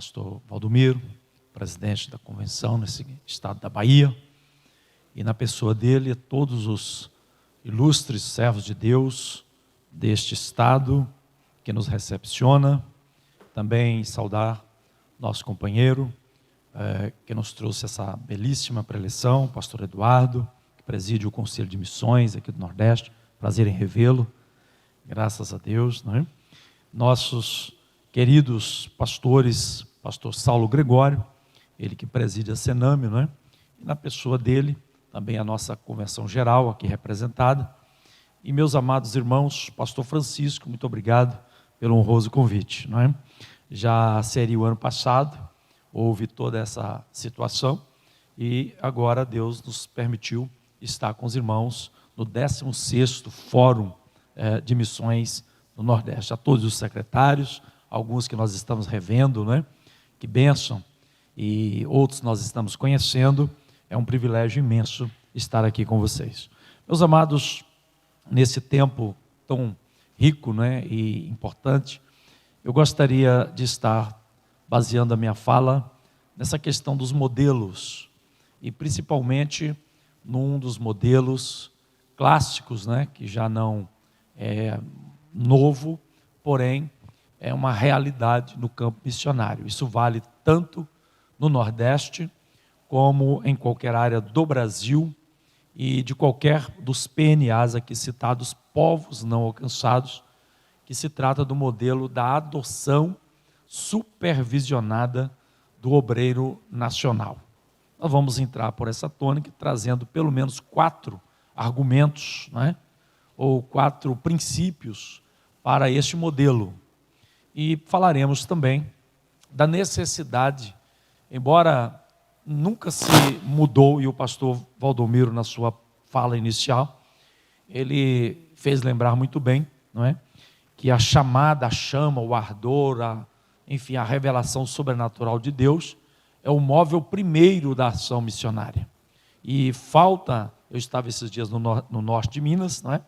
pastor Valdomiro, presidente da convenção nesse estado da Bahia, e na pessoa dele, todos os ilustres servos de Deus deste estado que nos recepciona. Também saudar nosso companheiro que nos trouxe essa belíssima preleção, pastor Eduardo, que preside o Conselho de Missões aqui do Nordeste. Prazer em revê-lo, graças a Deus, não é? Nossos queridos pastores, pastor Saulo Gregório, ele que preside a Sename, não é? E na pessoa dele, também a nossa convenção geral aqui representada. E meus amados irmãos, pastor Francisco, muito obrigado pelo honroso convite, não é? Já seria o ano passado, houve toda essa situação, e agora Deus nos permitiu estar com os irmãos no 16º Fórum de Missões no Nordeste. A todos os secretários, alguns que nós estamos revendo, né? Que bênção, e outros nós estamos conhecendo. É um privilégio imenso estar aqui com vocês. Meus amados, nesse tempo tão rico, né, e importante, eu gostaria de estar baseando a minha fala nessa questão dos modelos, e principalmente num dos modelos clássicos, né, que já não é novo, porém é uma realidade no campo missionário. Isso vale tanto no Nordeste, como em qualquer área do Brasil e de qualquer dos PNAs aqui citados, povos não alcançados, que se trata do modelo da adoção supervisionada do obreiro nacional. Nós vamos entrar por essa tônica, trazendo pelo menos 4 argumentos, né, ou 4 princípios para este modelo. E falaremos também da necessidade, embora nunca se mudou, e o pastor Valdomiro, na sua fala inicial, ele fez lembrar muito bem, não é? Que a chamada, a chama, o ardor, enfim, a revelação sobrenatural de Deus é o móvel primeiro da ação missionária. E falta, eu estava esses dias no norte de Minas, não é?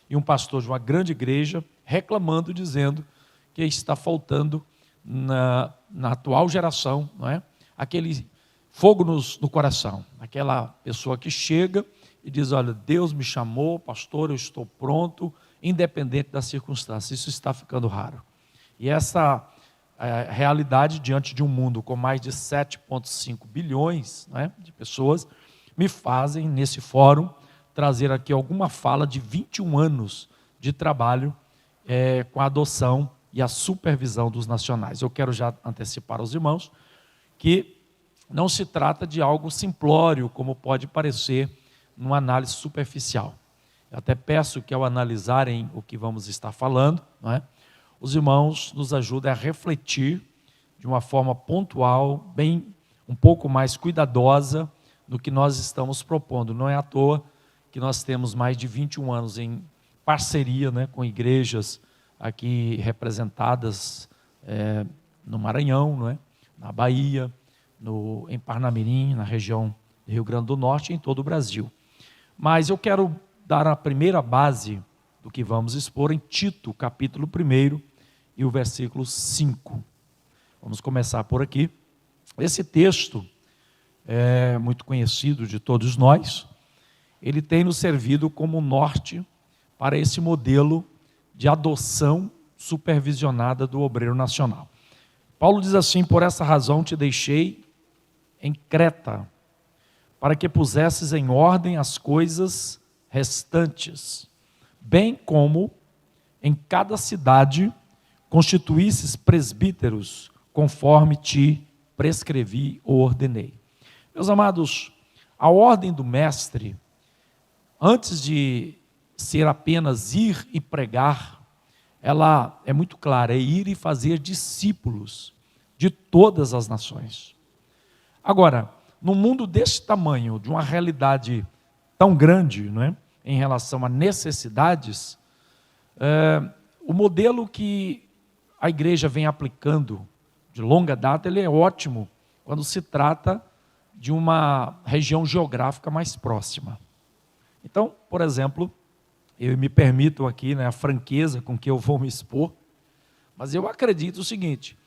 E um pastor de uma grande igreja reclamando, dizendo que está faltando na atual geração, não é? Aquele fogo no coração, aquela pessoa que chega e diz: olha, Deus me chamou, pastor, eu estou pronto, independente das circunstâncias. Isso está ficando raro. E essa realidade diante de um mundo com mais de 7,5 bilhões, né, de pessoas, me fazem, nesse fórum, trazer aqui alguma fala de 21 anos de trabalho com a adoção e a supervisão dos nacionais. Eu quero já antecipar aos irmãos que não se trata de algo simplório, como pode parecer numa análise superficial. Eu até peço que, ao analisarem o que vamos estar falando, não é, os irmãos nos ajudem a refletir de uma forma pontual, bem, um pouco mais cuidadosa no que nós estamos propondo. Não é à toa que nós temos mais de 21 anos em parceria, né, com igrejas aqui representadas no Maranhão, não é, na Bahia, em Parnamirim, na região do Rio Grande do Norte e em todo o Brasil. Mas eu quero dar a primeira base do que vamos expor em Tito, capítulo 1 e o versículo 5. Vamos começar por aqui. Esse texto é muito conhecido de todos nós. Ele tem nos servido como norte para esse modelo de adoção supervisionada do obreiro nacional. Paulo diz assim: por essa razão te deixei em Creta, para que pusesses em ordem as coisas restantes, bem como em cada cidade constituísses presbíteros, conforme te prescrevi ou ordenei. Meus amados, a ordem do mestre, antes de ser apenas ir e pregar, ela é muito clara: é ir e fazer discípulos de todas as nações. Agora, num mundo desse tamanho, de uma realidade tão grande, não é, em relação a necessidades, o modelo que a igreja vem aplicando de longa data, ele é ótimo quando se trata de uma região geográfica mais próxima. Então, por exemplo, eu me permito aqui, né, a franqueza com que eu vou me expor, mas eu acredito o seguinte,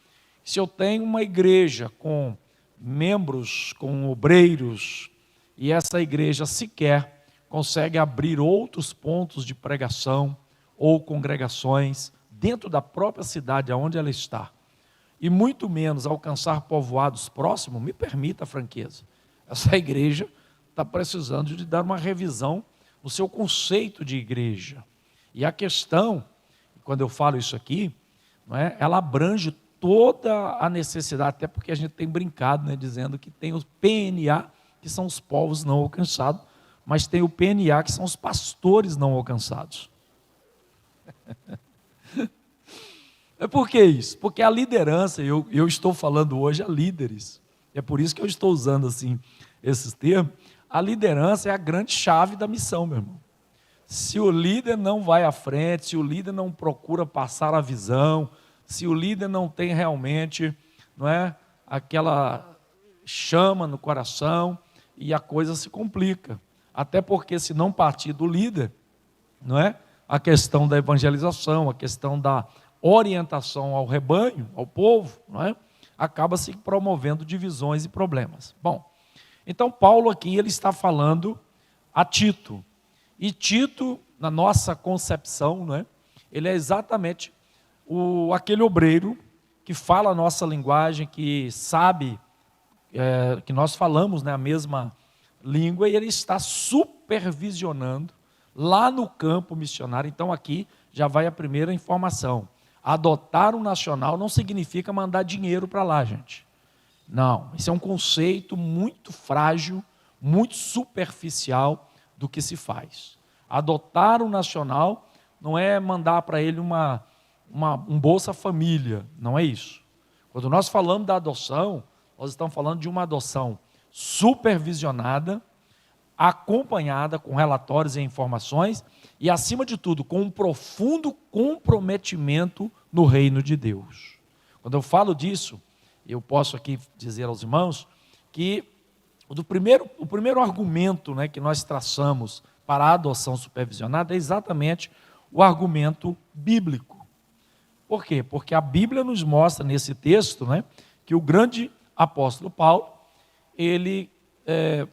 Se eu tenho uma igreja com membros, com obreiros, e essa igreja sequer consegue abrir outros pontos de pregação ou congregações dentro da própria cidade onde ela está, e muito menos alcançar povoados próximos, me permita a franqueza, essa igreja está precisando de dar uma revisão no seu conceito de igreja. E a questão, quando eu falo isso aqui, não é, ela abrange toda a necessidade, até porque a gente tem brincado, né, dizendo que tem os PNA, que são os povos não alcançados, mas tem o PNA, que são os pastores não alcançados. Por que isso? Porque a liderança, eu estou falando hoje a líderes, é por isso que eu estou usando assim esses termos. A liderança é a grande chave da missão, meu irmão. Se o líder não vai à frente, se o líder não procura passar a visão, se o líder não tem realmente, não é, aquela chama no coração, e a coisa se complica. Até porque se não partir do líder, não é, a questão da evangelização, a questão da orientação ao rebanho, ao povo, não é, acaba se promovendo divisões e problemas. Bom, então Paulo aqui ele está falando a Tito. E Tito, na nossa concepção, não é, ele é exatamente aquele obreiro que fala a nossa linguagem, que sabe que nós falamos, né, a mesma língua, e ele está supervisionando lá no campo missionário. Então aqui já vai a primeira informação. Adotar um nacional não significa mandar dinheiro para lá, gente. Não, isso é um conceito muito frágil, muito superficial do que se faz. Adotar um nacional não é mandar para ele um Bolsa Família, não é isso. Quando nós falamos da adoção, nós estamos falando de uma adoção supervisionada, acompanhada com relatórios e informações e, acima de tudo, com um profundo comprometimento no reino de Deus. Quando eu falo disso, eu posso aqui dizer aos irmãos que o primeiro argumento, né, que nós traçamos para a adoção supervisionada é exatamente o argumento bíblico. Por quê? Porque a Bíblia nos mostra nesse texto, né, que o grande apóstolo Paulo, ele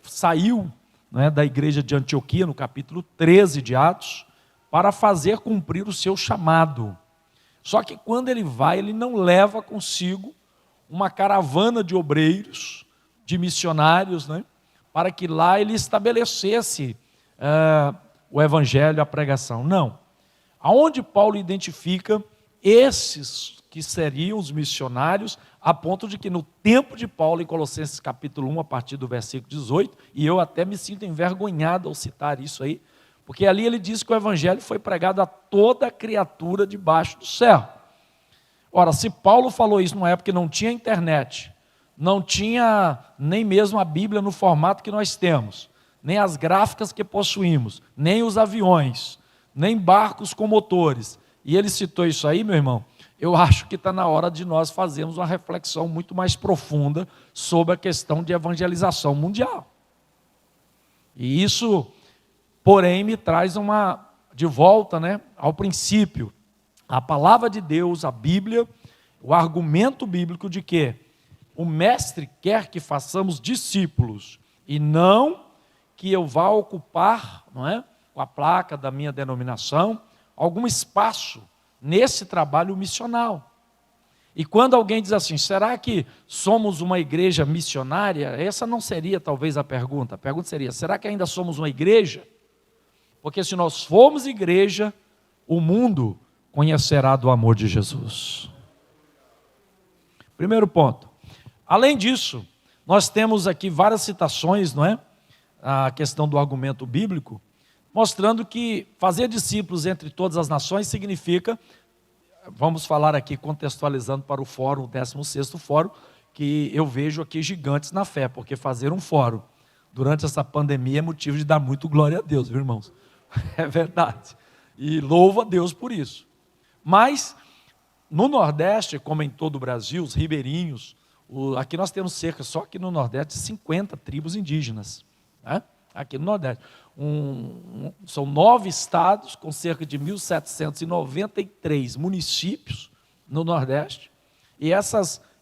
saiu, né, da igreja de Antioquia, no capítulo 13 de Atos, para fazer cumprir o seu chamado. Só que quando ele vai, ele não leva consigo uma caravana de obreiros, de missionários, né, para que lá ele estabelecesse o evangelho, a pregação. Não. Aonde Paulo identifica esses que seriam os missionários, a ponto de que no tempo de Paulo, em Colossenses capítulo 1, a partir do versículo 18, e eu até me sinto envergonhado ao citar isso aí, porque ali ele diz que o evangelho foi pregado a toda criatura debaixo do céu. Ora, se Paulo falou isso numa época que não tinha internet, não tinha nem mesmo a Bíblia no formato que nós temos, nem as gráficas que possuímos, nem os aviões, nem barcos com motores, e ele citou isso aí, meu irmão, eu acho que está na hora de nós fazermos uma reflexão muito mais profunda sobre a questão de evangelização mundial. E isso, porém, me traz de volta, né, ao princípio. A palavra de Deus, a Bíblia, o argumento bíblico de que o mestre quer que façamos discípulos e não que eu vá ocupar, não é, com a placa da minha denominação, algum espaço nesse trabalho missional. E quando alguém diz assim, será que somos uma igreja missionária? Essa não seria talvez a pergunta seria, será que ainda somos uma igreja? Porque se nós formos igreja, o mundo conhecerá do amor de Jesus. Primeiro ponto. Além disso, nós temos aqui várias citações, não é? A questão do argumento bíblico, mostrando que fazer discípulos entre todas as nações significa, vamos falar aqui contextualizando para o fórum, o 16º fórum, que eu vejo aqui gigantes na fé, porque fazer um fórum durante essa pandemia é motivo de dar muito glória a Deus, viu, irmãos? É verdade. E louvo a Deus por isso. Mas, no Nordeste, como em todo o Brasil, os ribeirinhos, aqui nós temos cerca, só aqui no Nordeste, de 50 tribos indígenas, né? Aqui no Nordeste. São 9 estados com cerca de 1.793 municípios no Nordeste. E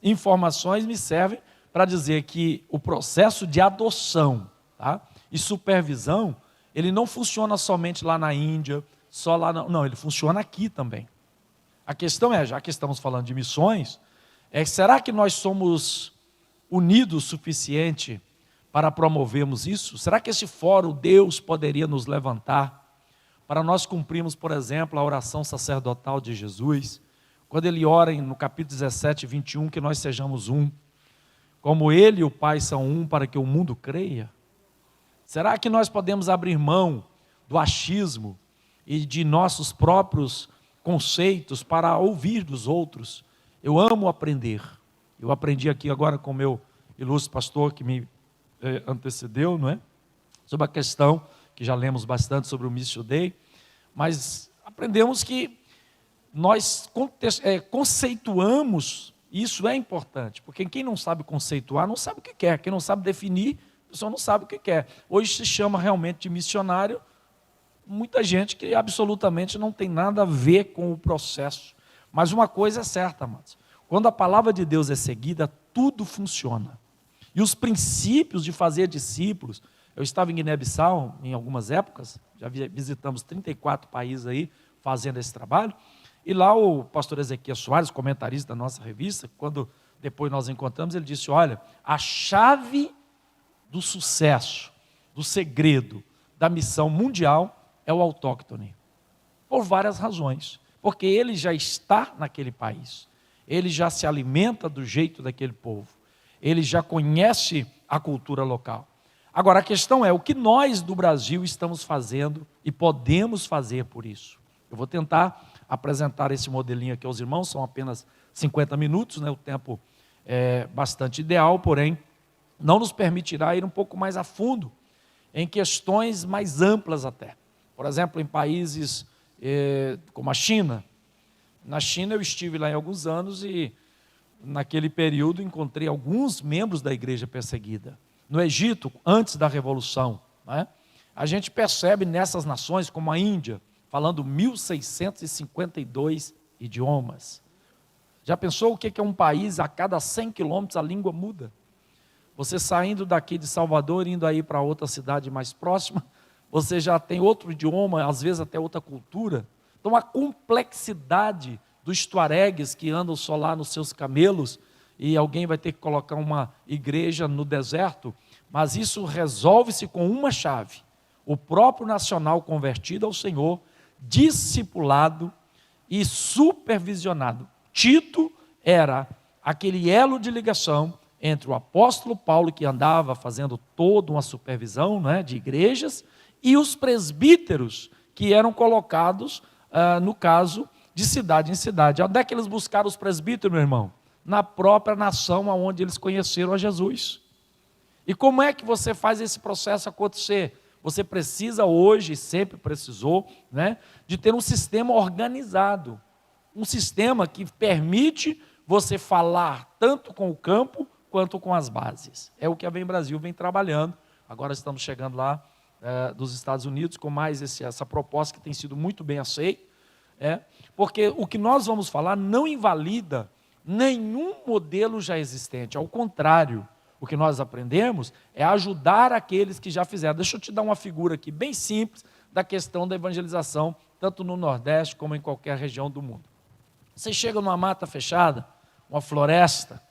informações me servem para dizer que o processo de adoção, tá, e supervisão, ele não funciona somente lá na Índia, só lá não, ele funciona aqui também. A questão é, já que estamos falando de missões, será que nós somos unidos o suficiente para promovermos isso? Será que esse fórum Deus poderia nos levantar para nós cumprirmos, por exemplo, a oração sacerdotal de Jesus, quando ele ora no capítulo 17, 21, que nós sejamos um, como ele e o Pai são um, para que o mundo creia? Será que nós podemos abrir mão do achismo e de nossos próprios conceitos para ouvir dos outros? Eu amo aprender. Eu aprendi aqui agora com o meu ilustre pastor que me antecedeu, não é? Sobre a questão, que já lemos bastante sobre o Mission Day, mas aprendemos que nós conceituamos, e isso é importante, porque quem não sabe conceituar não sabe o que quer, quem não sabe definir, a pessoa não sabe o que quer. Hoje se chama realmente de missionário muita gente que absolutamente não tem nada a ver com o processo. Mas uma coisa é certa, amados, quando a palavra de Deus é seguida, tudo funciona. E os princípios de fazer discípulos, eu estava em Guiné-Bissau em algumas épocas, já visitamos 34 países aí fazendo esse trabalho, e lá o pastor Ezequiel Soares, comentarista da nossa revista, quando depois nós encontramos, ele disse, olha, a chave do sucesso, do segredo da missão mundial é o autóctone, por várias razões, porque ele já está naquele país, ele já se alimenta do jeito daquele povo, ele já conhece a cultura local. Agora a questão é, o que nós do Brasil estamos fazendo e podemos fazer por isso? Eu vou tentar apresentar esse modelinho aqui aos irmãos, são apenas 50 minutos, né? O tempo é bastante ideal, porém não nos permitirá ir um pouco mais a fundo em questões mais amplas até. Por exemplo, em países como a China. Na China eu estive lá em alguns anos e naquele período encontrei alguns membros da igreja perseguida. No Egito, antes da Revolução, né, a gente percebe nessas nações como a Índia, falando 1.652 idiomas. Já pensou o que é um país, a cada 100 quilômetros a língua muda? Você saindo daqui de Salvador, indo aí para outra cidade mais próxima, você já tem outro idioma, às vezes até outra cultura. Então a complexidade dos tuaregues que andam só lá nos seus camelos, e alguém vai ter que colocar uma igreja no deserto, mas isso resolve-se com uma chave: o próprio nacional convertido ao Senhor, discipulado e supervisionado. Tito era aquele elo de ligação entre o apóstolo Paulo, que andava fazendo toda uma supervisão, né, de igrejas, e os presbíteros que eram colocados, no caso, de cidade em cidade. Onde é que eles buscaram os presbíteros, meu irmão? Na própria nação onde eles conheceram a Jesus. E como é que você faz esse processo acontecer? Você precisa hoje, sempre precisou, né, de ter um sistema organizado, um sistema que permite você falar tanto com o campo quanto com as bases. É o que a Vem Brasil vem trabalhando. Agora estamos chegando lá dos Estados Unidos com mais essa proposta que tem sido muito bem aceita, porque o que nós vamos falar não invalida nenhum modelo já existente, ao contrário, o que nós aprendemos é ajudar aqueles que já fizeram. Deixa eu te dar uma figura aqui bem simples da questão da evangelização, tanto no Nordeste como em qualquer região do mundo. Você chega numa mata fechada, uma floresta,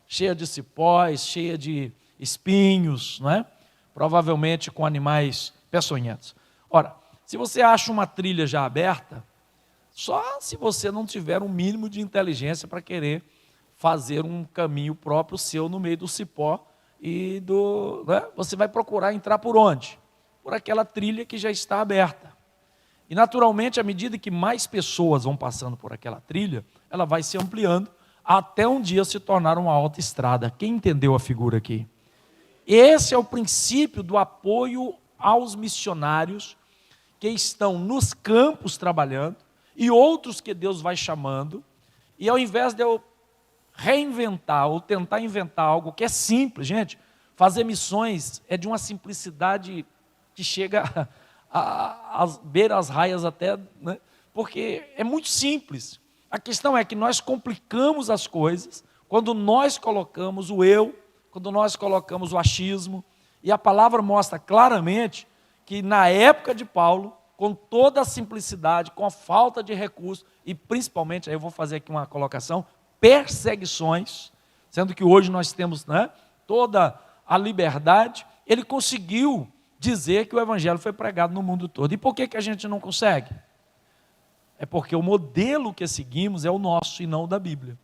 cheia de cipós, cheia de espinhos, não é? Provavelmente com animais peçonhentos. Ora, se você acha uma trilha já aberta, só se você não tiver um mínimo de inteligência para querer fazer um caminho próprio seu no meio do cipó e você vai procurar entrar por onde? Por aquela trilha que já está aberta. E naturalmente, à medida que mais pessoas vão passando por aquela trilha, ela vai se ampliando até um dia se tornar uma autoestrada. Quem entendeu a figura aqui? Esse é o princípio do apoio aos missionários que estão nos campos trabalhando e outros que Deus vai chamando, e ao invés de eu reinventar ou tentar inventar algo que é simples, gente, fazer missões é de uma simplicidade que chega a beira as raias até, né? Porque é muito simples. A questão é que nós complicamos as coisas quando nós colocamos o eu, quando nós colocamos o achismo, e a palavra mostra claramente que na época de Paulo, com toda a simplicidade, com a falta de recursos, e principalmente, aí eu vou fazer aqui uma colocação, perseguições, sendo que hoje nós temos, né, toda a liberdade, ele conseguiu dizer que o evangelho foi pregado no mundo todo. E por que a gente não consegue? É porque o modelo que seguimos é o nosso e não o da Bíblia.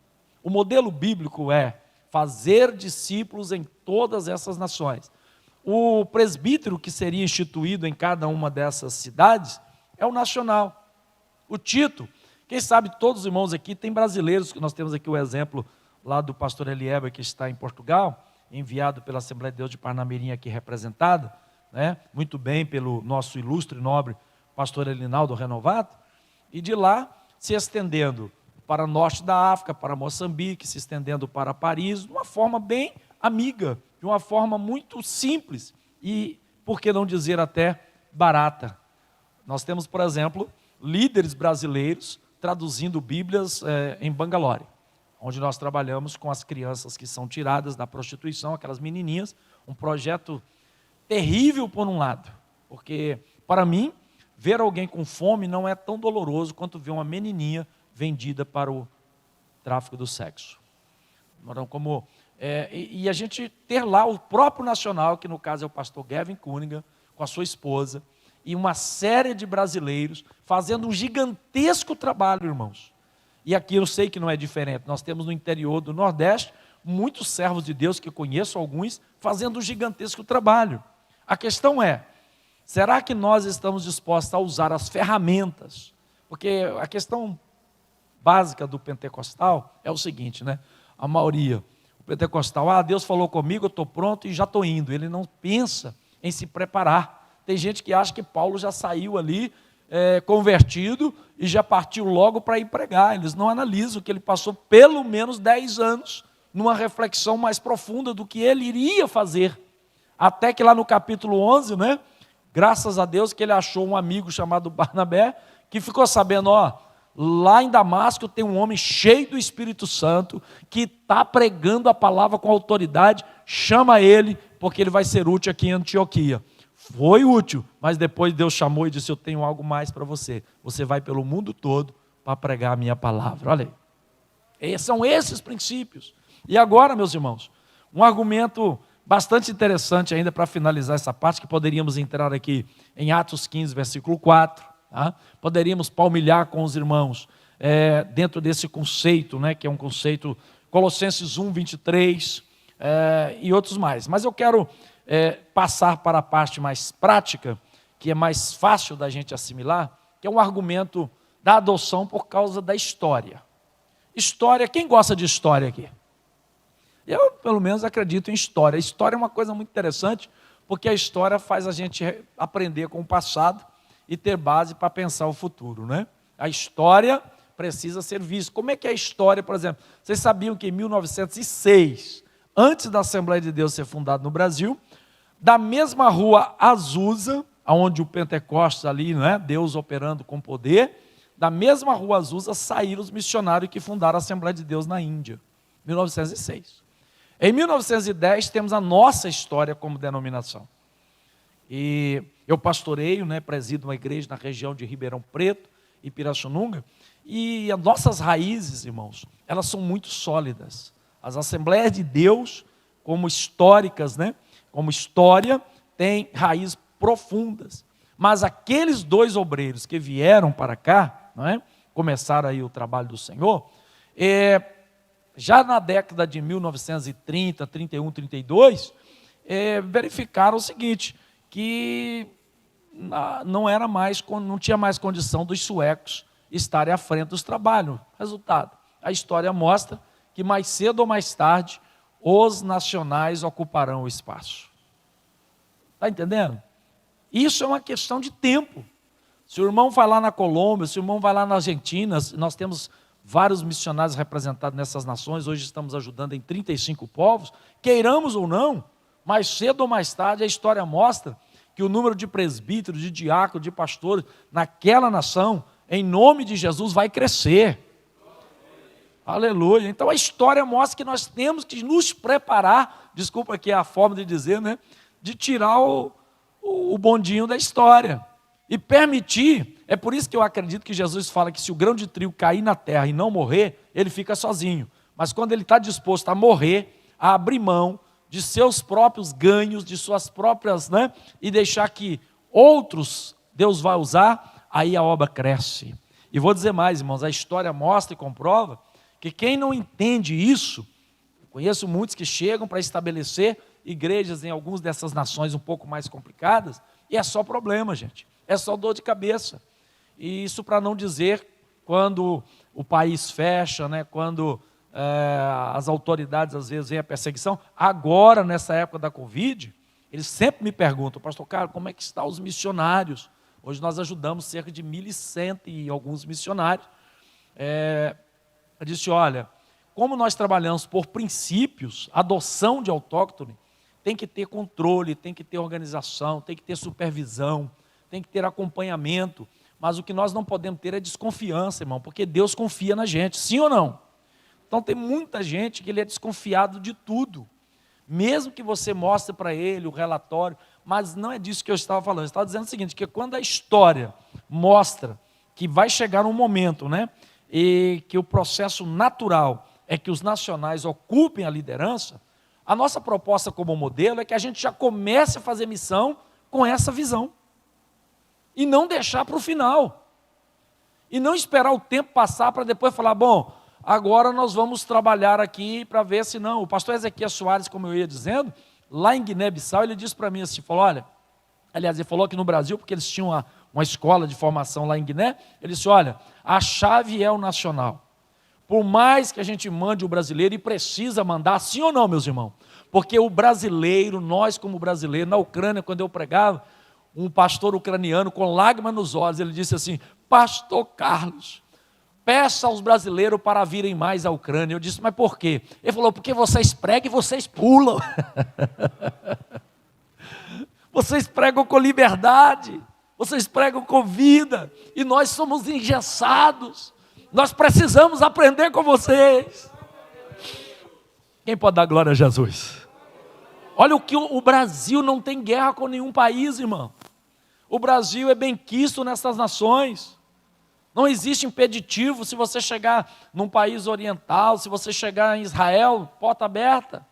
O modelo bíblico é fazer discípulos em todas essas nações. O presbítero que seria instituído em cada uma dessas cidades é o nacional. O Tito, quem sabe todos os irmãos aqui, tem brasileiros, que nós temos aqui o exemplo lá do pastor Elieber, que está em Portugal, enviado pela Assembleia de Deus de Parnamirim aqui representada, né, muito bem pelo nosso ilustre e nobre pastor Elinaldo Renovato, e de lá se estendendo para o norte da África, para Moçambique, se estendendo para Paris, de uma forma bem amiga, de uma forma muito simples e, por que não dizer até, barata. Nós temos, por exemplo, líderes brasileiros traduzindo Bíblias em Bangalore, onde nós trabalhamos com as crianças que são tiradas da prostituição, aquelas menininhas, um projeto terrível por um lado, porque para mim, ver alguém com fome não é tão doloroso quanto ver uma menininha vendida para o tráfico do sexo. E a gente ter lá o próprio nacional, que no caso é o pastor Gavin Cunningham, com a sua esposa, e uma série de brasileiros fazendo um gigantesco trabalho, irmãos. E aqui eu sei que não é diferente, nós temos no interior do Nordeste, muitos servos de Deus, que eu conheço alguns, fazendo um gigantesco trabalho. A questão é, será que nós estamos dispostos a usar as ferramentas? Porque a questão básica do pentecostal é o seguinte, né? A maioria, o pentecostal, Deus falou comigo, eu estou pronto e já estou indo. Ele não pensa em se preparar. Tem gente que acha que Paulo já saiu ali convertido e já partiu logo para ir pregar. Eles não analisam que ele passou pelo menos 10 anos numa reflexão mais profunda do que ele iria fazer. Até que lá no capítulo 11, né? Graças a Deus que ele achou um amigo chamado Barnabé, que ficou sabendo, lá em Damasco tem um homem cheio do Espírito Santo, que está pregando a palavra com autoridade, chama ele, porque ele vai ser útil aqui em Antioquia. Foi útil, mas depois Deus chamou e disse, eu tenho algo mais para você. Você vai pelo mundo todo para pregar a minha palavra. Olha aí. São esses princípios. E agora, meus irmãos, um argumento bastante interessante ainda para finalizar essa parte, que poderíamos entrar aqui em Atos 15, versículo 4. Tá? Poderíamos palmilhar com os irmãos dentro desse conceito, né, que é um conceito, Colossenses 1, 23 e outros mais. Mas eu quero passar para a parte mais prática, que é mais fácil da gente assimilar, que é um argumento da adoção por causa da história. História, quem gosta de história aqui? Eu, pelo menos, acredito em história. A história é uma coisa muito interessante, porque a história faz a gente aprender com o passado e ter base para pensar o futuro, né? A história precisa ser vista. Como é que é a história, por exemplo? Vocês sabiam que em 1906, antes da Assembleia de Deus ser fundada no Brasil, da mesma rua Azusa, onde o Pentecostes ali, né, Deus operando com poder, da mesma rua Azusa saíram os missionários que fundaram a Assembleia de Deus na Índia, 1906. Em 1910 temos a nossa história como denominação. E eu pastoreio, né, presido uma igreja na região de Ribeirão Preto e Pirassununga, e as nossas raízes, irmãos, elas são muito sólidas. As Assembleias de Deus, como históricas, né, como história, têm raízes profundas. Mas aqueles dois obreiros que vieram para cá, não é, começaram aí o trabalho do Senhor, já na década de 1930, 31, 32, verificaram o seguinte, que não tinha mais condição dos suecos estarem à frente dos trabalhos. Resultado, a história mostra que mais cedo ou mais tarde, os nacionais ocuparão o espaço. Está entendendo? Isso é uma questão de tempo. Se o irmão vai lá na Colômbia, se o irmão vai lá na Argentina, nós temos vários missionários representados nessas nações, hoje estamos ajudando em 35 povos, queiramos ou não, mais cedo ou mais tarde a história mostra que o número de presbíteros, de diáconos, de pastores naquela nação, em nome de Jesus, vai crescer. Aleluia. Então a história mostra que nós temos que nos preparar, desculpa aqui a forma de dizer, né? De tirar o bondinho da história. E permitir, é por isso que eu acredito que Jesus fala que se o grão de trigo cair na terra e não morrer, ele fica sozinho. Mas quando ele está disposto a morrer, a abrir mão de seus próprios ganhos, de suas próprias, né? E deixar que outros Deus vai usar, aí a obra cresce. E vou dizer mais, irmãos, a história mostra e comprova que quem não entende isso, conheço muitos que chegam para estabelecer igrejas em algumas dessas nações um pouco mais complicadas, e é só problema, gente. É só dor de cabeça. E isso para não dizer quando o país fecha, né, quando as autoridades às vezes veem a perseguição. Agora, nessa época da Covid, eles sempre me perguntam, pastor Carlos, como é que estão os missionários? Hoje nós ajudamos cerca de 1.100 e alguns missionários. Eu disse, olha, como nós trabalhamos por princípios, adoção de autóctone, tem que ter controle, tem que ter organização, tem que ter supervisão, tem que ter acompanhamento, mas o que nós não podemos ter é desconfiança, irmão, porque Deus confia na gente, sim ou não? Então tem muita gente que ele é desconfiado de tudo, mesmo que você mostre para ele o relatório, mas não é disso que eu estava falando. Eu estava dizendo o seguinte, que quando a história mostra que vai chegar um momento, né, e que o processo natural é que os nacionais ocupem a liderança, a nossa proposta como modelo é que a gente já comece a fazer missão com essa visão. E não deixar para o final. E não esperar o tempo passar para depois falar, bom, agora nós vamos trabalhar aqui para ver se não. O pastor Ezequiel Soares, como eu ia dizendo, lá em Guiné-Bissau, ele disse para mim assim, falou, olha, aliás, ele falou aqui no Brasil, porque eles tinham uma escola de formação lá em Guiné, ele disse, olha, a chave é o nacional. Por mais que a gente mande o brasileiro, e precisa mandar, sim ou não, meus irmãos? Porque o brasileiro, nós como brasileiros, na Ucrânia, quando eu pregava, um pastor ucraniano com lágrimas nos olhos, ele disse assim, pastor Carlos, peça aos brasileiros para virem mais à Ucrânia. Eu disse, mas por quê? Ele falou, porque vocês pregam e vocês pulam. Vocês pregam com liberdade, vocês pregam com vida, e nós somos engessados. Nós precisamos aprender com vocês. Quem pode dar glória a Jesus? Olha o que o Brasil não tem guerra com nenhum país, irmão. O Brasil é benquisto nessas nações. Não existe impeditivo se você chegar num país oriental, se você chegar em Israel, porta aberta.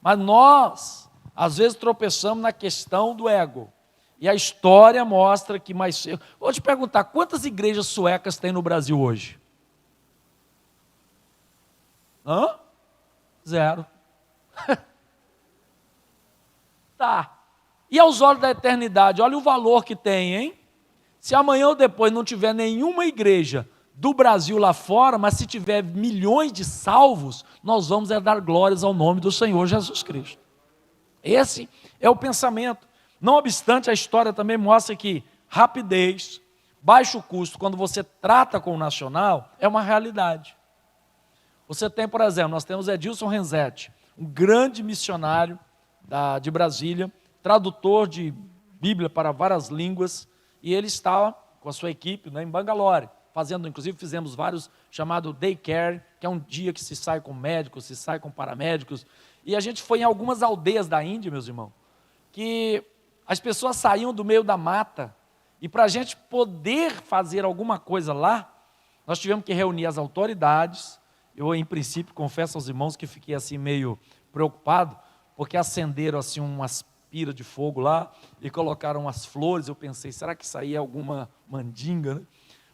Mas nós, às vezes, tropeçamos na questão do ego. E a história mostra que mais cedo... Vou te perguntar, quantas igrejas suecas tem no Brasil hoje? Hã? 0. Tá. E aos olhos da eternidade, olha o valor que tem, hein? Se amanhã ou depois não tiver nenhuma igreja do Brasil lá fora, mas se tiver milhões de salvos, nós vamos dar glórias ao nome do Senhor Jesus Cristo. Esse é o pensamento. Não obstante, a história também mostra que rapidez, baixo custo, quando você trata com o nacional, é uma realidade. Você tem, por exemplo, nós temos Edilson Renzetti, um grande missionário de Brasília, tradutor de Bíblia para várias línguas, e ele estava com a sua equipe, né, em Bangalore, fazendo, inclusive fizemos vários, chamado Day Care, que é um dia que se sai com médicos, se sai com paramédicos, e a gente foi em algumas aldeias da Índia, meus irmãos, que as pessoas saíam do meio da mata, e para a gente poder fazer alguma coisa lá, nós tivemos que reunir as autoridades. Eu, em princípio, confesso aos irmãos que fiquei assim meio preocupado, porque acenderam assim umas piras de fogo lá e colocaram umas flores. Eu pensei, será que isso aí é alguma mandinga, né?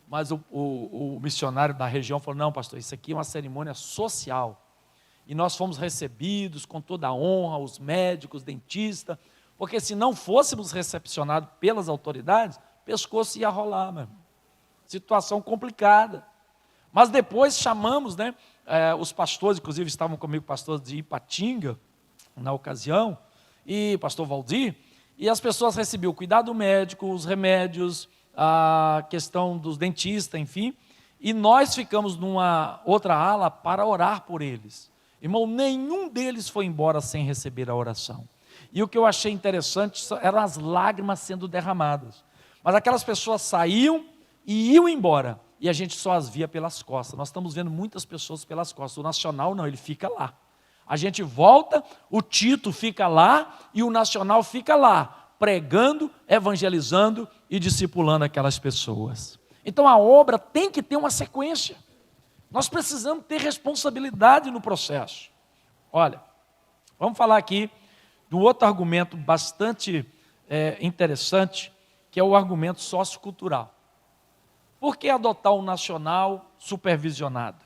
Mas o missionário da região falou, não, pastor, isso aqui é uma cerimônia social. E nós fomos recebidos com toda a honra, os médicos, dentistas, porque se não fôssemos recepcionados pelas autoridades, o pescoço ia rolar, meu irmão. Situação complicada. Mas depois chamamos, né, os pastores, inclusive estavam comigo pastores de Ipatinga, na ocasião, e pastor Valdir, e as pessoas recebiam o cuidado médico, os remédios, a questão dos dentistas, enfim, e nós ficamos numa outra ala para orar por eles. Irmão, nenhum deles foi embora sem receber a oração. E o que eu achei interessante eram as lágrimas sendo derramadas. Mas aquelas pessoas saíam e iam embora, e a gente só as via pelas costas. Nós estamos vendo muitas pessoas pelas costas. O nacional não, ele fica lá. A gente volta, o Tito fica lá e o nacional fica lá, pregando, evangelizando e discipulando aquelas pessoas. Então a obra tem que ter uma sequência. Nós precisamos ter responsabilidade no processo. Olha, vamos falar aqui de um outro argumento bastante interessante, que é o argumento sociocultural. Por que adotar um nacional supervisionado?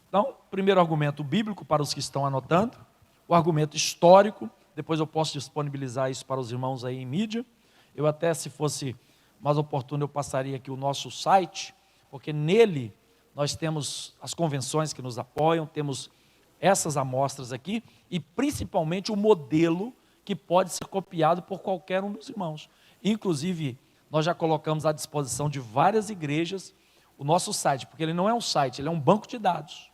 Então, primeiro argumento bíblico para os que estão anotando, o argumento histórico, depois eu posso disponibilizar isso para os irmãos aí em mídia. Eu até, se fosse mais oportuno, eu passaria aqui o nosso site, porque nele nós temos as convenções que nos apoiam, temos essas amostras aqui, e principalmente o modelo que pode ser copiado por qualquer um dos irmãos. Inclusive, nós já colocamos à disposição de várias igrejas o nosso site, porque ele não é um site, ele é um banco de dados.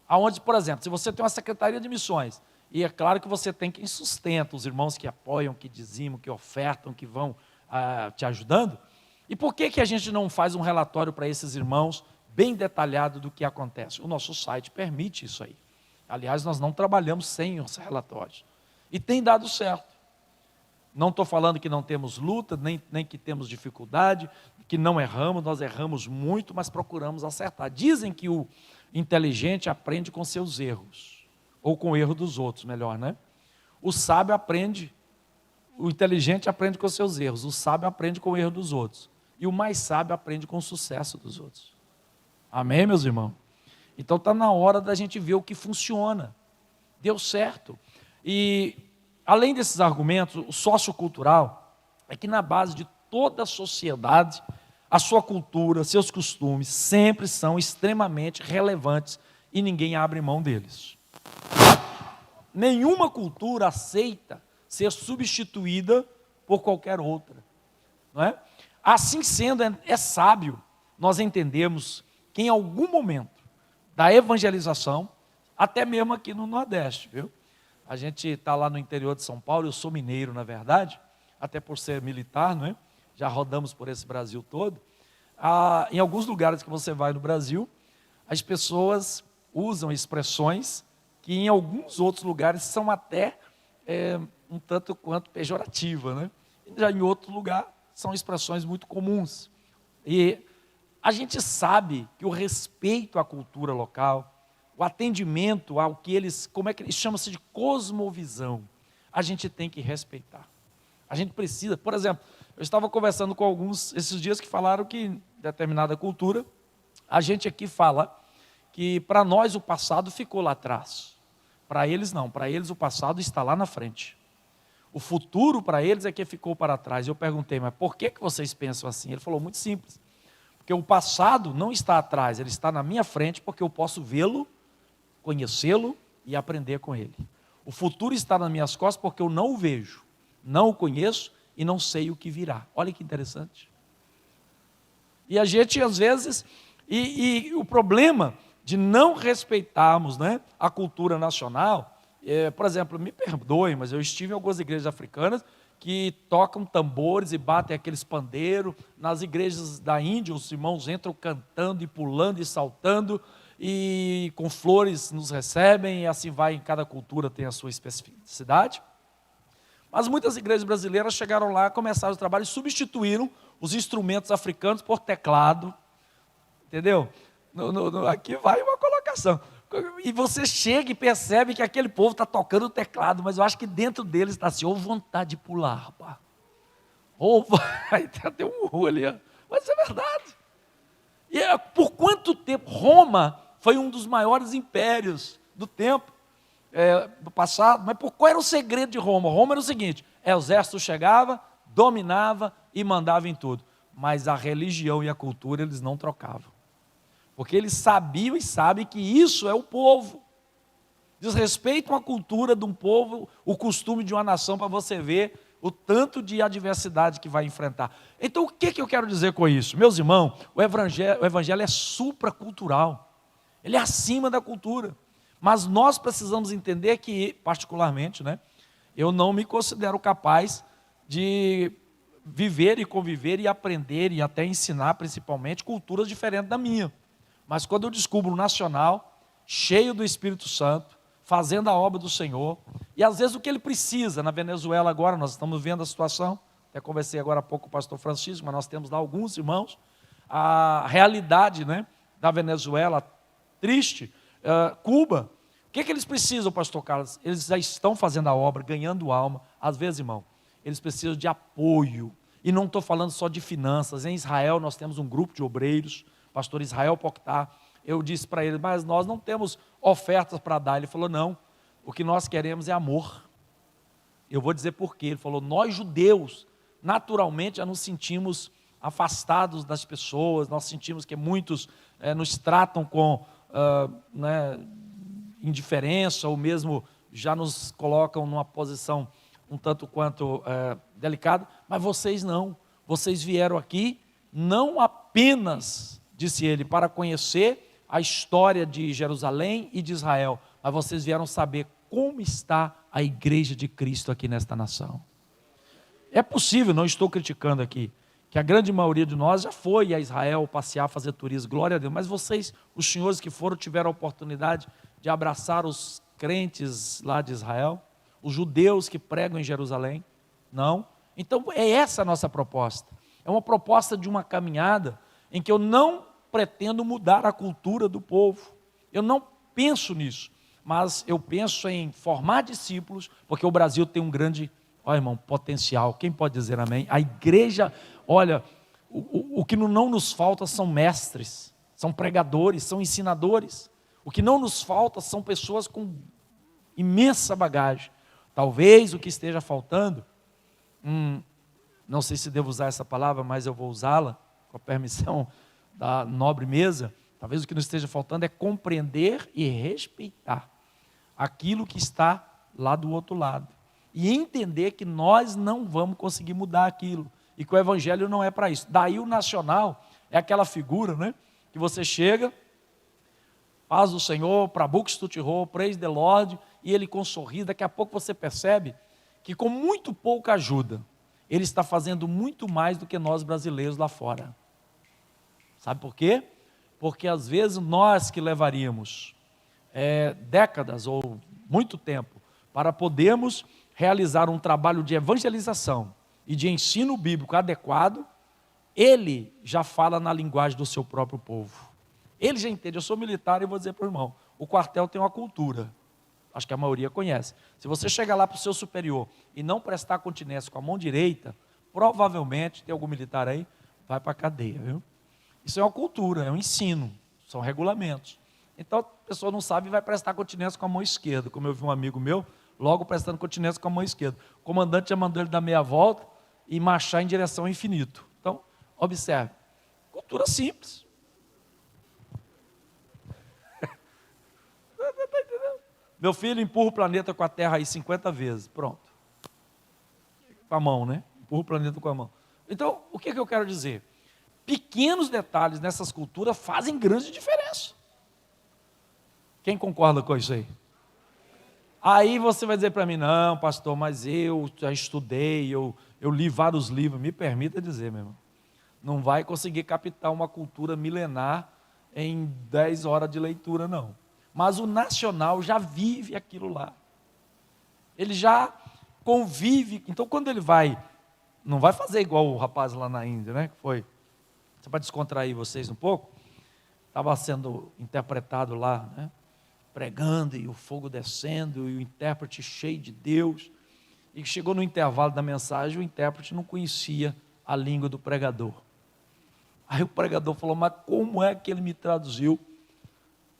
Aonde, por exemplo, se você tem uma secretaria de missões, e é claro que você tem quem sustenta, os irmãos que apoiam, que dizimam, que ofertam, que vão te ajudando. E por que a gente não faz um relatório para esses irmãos, bem detalhado do que acontece? O nosso site permite isso aí. Aliás, nós não trabalhamos sem os relatórios. E tem dado certo. Não estou falando que não temos luta, nem que temos dificuldade, que não erramos, nós erramos muito, mas procuramos acertar. Dizem que o inteligente aprende com seus erros, ou com o erro dos outros, melhor, né? O sábio aprende, o inteligente aprende com seus erros, o sábio aprende com o erro dos outros, e o mais sábio aprende com o sucesso dos outros. Amém, meus irmãos? Então está na hora da gente ver o que funciona. Deu certo. E além desses argumentos, o sociocultural é que na base de toda a sociedade, a sua cultura, seus costumes sempre são extremamente relevantes e ninguém abre mão deles. Nenhuma cultura aceita ser substituída por qualquer outra, não é? Assim sendo, é sábio nós entendemos que em algum momento da evangelização, até mesmo aqui no Nordeste, viu? A gente está lá no interior de São Paulo, eu sou mineiro, na verdade, até por ser militar, não é? Já rodamos por esse Brasil todo. Em alguns lugares que você vai no Brasil, as pessoas usam expressões que em alguns outros lugares são até um tanto quanto pejorativas, né? Já em outro lugar são expressões muito comuns. E a gente sabe que o respeito à cultura local, o atendimento ao que eles, como é que eles chama-se de cosmovisão, a gente tem que respeitar. A gente precisa, por exemplo, eu estava conversando com alguns esses dias que falaram que em determinada cultura, a gente aqui fala que para nós o passado ficou lá atrás. Para eles não, para eles o passado está lá na frente. O futuro para eles é que ficou para trás. Eu perguntei, mas por que vocês pensam assim? Ele falou, muito simples. Porque o passado não está atrás, ele está na minha frente porque eu posso vê-lo, conhecê-lo e aprender com ele. O futuro está nas minhas costas porque eu não o vejo, não o conheço e não sei o que virá. Olha que interessante. E a gente às vezes, e o problema de não respeitarmos, né, a cultura nacional, por exemplo, me perdoem, mas eu estive em algumas igrejas africanas que tocam tambores e batem aqueles pandeiros. Nas igrejas da Índia, os irmãos entram cantando e pulando e saltando, e com flores nos recebem, e assim vai, em cada cultura tem a sua especificidade. Mas muitas igrejas brasileiras chegaram lá, começaram o trabalho e substituíram os instrumentos africanos por teclado, entendeu? Aqui vai uma colocação. E você chega e percebe que aquele povo está tocando o teclado, mas eu acho que dentro deles está assim, ou vontade de pular, rapaz. Ou vai, tem até um urro ali, ó. Mas é verdade. E por quanto tempo? Roma foi um dos maiores impérios do tempo, do passado, mas qual era o segredo de Roma? Roma era o seguinte, o exército chegava, dominava e mandava em tudo, mas a religião e a cultura eles não trocavam. Porque eles sabiam e sabem que isso é o povo. Desrespeitam a cultura de um povo, o costume de uma nação, para você ver o tanto de adversidade que vai enfrentar. Então, o que eu quero dizer com isso? Meus irmãos, o evangelho é supracultural. Ele é acima da cultura. Mas nós precisamos entender que, particularmente, né, eu não me considero capaz de viver e conviver e aprender e até ensinar, principalmente, culturas diferentes da minha. Mas quando eu descubro um nacional, cheio do Espírito Santo, fazendo a obra do Senhor, e às vezes o que ele precisa, na Venezuela agora, nós estamos vendo a situação, até conversei agora há pouco com o pastor Francisco, mas nós temos lá alguns irmãos, a realidade, né, da Venezuela, triste, Cuba, o que eles precisam, pastor Carlos? Eles já estão fazendo a obra, ganhando alma, às vezes, irmão, eles precisam de apoio, e não estou falando só de finanças. Em Israel nós temos um grupo de obreiros, pastor Israel Poctar, eu disse para ele, mas nós não temos ofertas para dar. Ele falou, não, o que nós queremos é amor. Eu vou dizer por quê. Ele falou, nós judeus, naturalmente já nos sentimos afastados das pessoas, nós sentimos que muitos nos tratam com indiferença, ou mesmo já nos colocam numa posição um tanto quanto delicada, mas vocês não, vocês vieram aqui não apenas, disse ele, para conhecer a história de Jerusalém e de Israel, mas vocês vieram saber como está a igreja de Cristo aqui nesta nação. É possível, não estou criticando aqui, que a grande maioria de nós já foi a Israel passear, fazer turismo, glória a Deus, mas vocês, os senhores que foram, tiveram a oportunidade de abraçar os crentes lá de Israel, os judeus que pregam em Jerusalém? Não. Então é essa a nossa proposta, é uma proposta de uma caminhada em que eu não pretendo mudar a cultura do povo, eu não penso nisso, mas eu penso em formar discípulos, porque o Brasil tem um grande, irmão, potencial. Quem pode dizer amém? A igreja, olha, o que não nos falta são mestres, são pregadores, são ensinadores, o que não nos falta são pessoas com imensa bagagem. Talvez o que esteja faltando, não sei se devo usar essa palavra, mas eu vou usá-la, com a permissão da nobre mesa, talvez o que nos esteja faltando é compreender e respeitar aquilo que está lá do outro lado, e entender que nós não vamos conseguir mudar aquilo, e que o evangelho não é para isso. Daí o nacional é aquela figura, né, que você chega, paz do Senhor, Prabhuk Stutirô, praise the Lord, e ele com um sorriso, daqui a pouco você percebe que com muito pouca ajuda, ele está fazendo muito mais do que nós brasileiros lá fora. Sabe por quê? Porque às vezes nós que levaríamos décadas ou muito tempo para podermos realizar um trabalho de evangelização e de ensino bíblico adequado, ele já fala na linguagem do seu próprio povo. Ele já entende. Eu sou militar e vou dizer para o irmão, o quartel tem uma cultura, acho que a maioria conhece. Se você chegar lá para o seu superior e não prestar continência com a mão direita, provavelmente, tem algum militar aí, vai para a cadeia, viu? Isso é uma cultura, é um ensino, são regulamentos. Então a pessoa não sabe e vai prestar continência com a mão esquerda, como eu vi um amigo meu, logo prestando continência com a mão esquerda. O comandante já mandou ele dar meia volta e marchar em direção ao infinito. Então, observe, cultura simples. Está entendendo? Meu filho empurra o planeta com a Terra aí 50 vezes, pronto. Com a mão, né? Empurra o planeta com a mão. Então, o que eu quero dizer? Pequenos detalhes nessas culturas fazem grande diferença. Quem concorda com isso aí? Aí você vai dizer para mim, não, pastor, mas eu já estudei, eu li vários livros. Me permita dizer, meu irmão, não vai conseguir captar uma cultura milenar em 10 horas de leitura, não. Mas o nacional já vive aquilo lá. Ele já convive. Então, quando ele vai, não vai fazer igual o rapaz lá na Índia, né? Que foi, só para descontrair vocês um pouco, estava sendo interpretado lá, né? Pregando e o fogo descendo e o intérprete cheio de Deus, e chegou no intervalo da mensagem, o intérprete não conhecia a língua do pregador. Aí o pregador falou, mas como é que ele me traduziu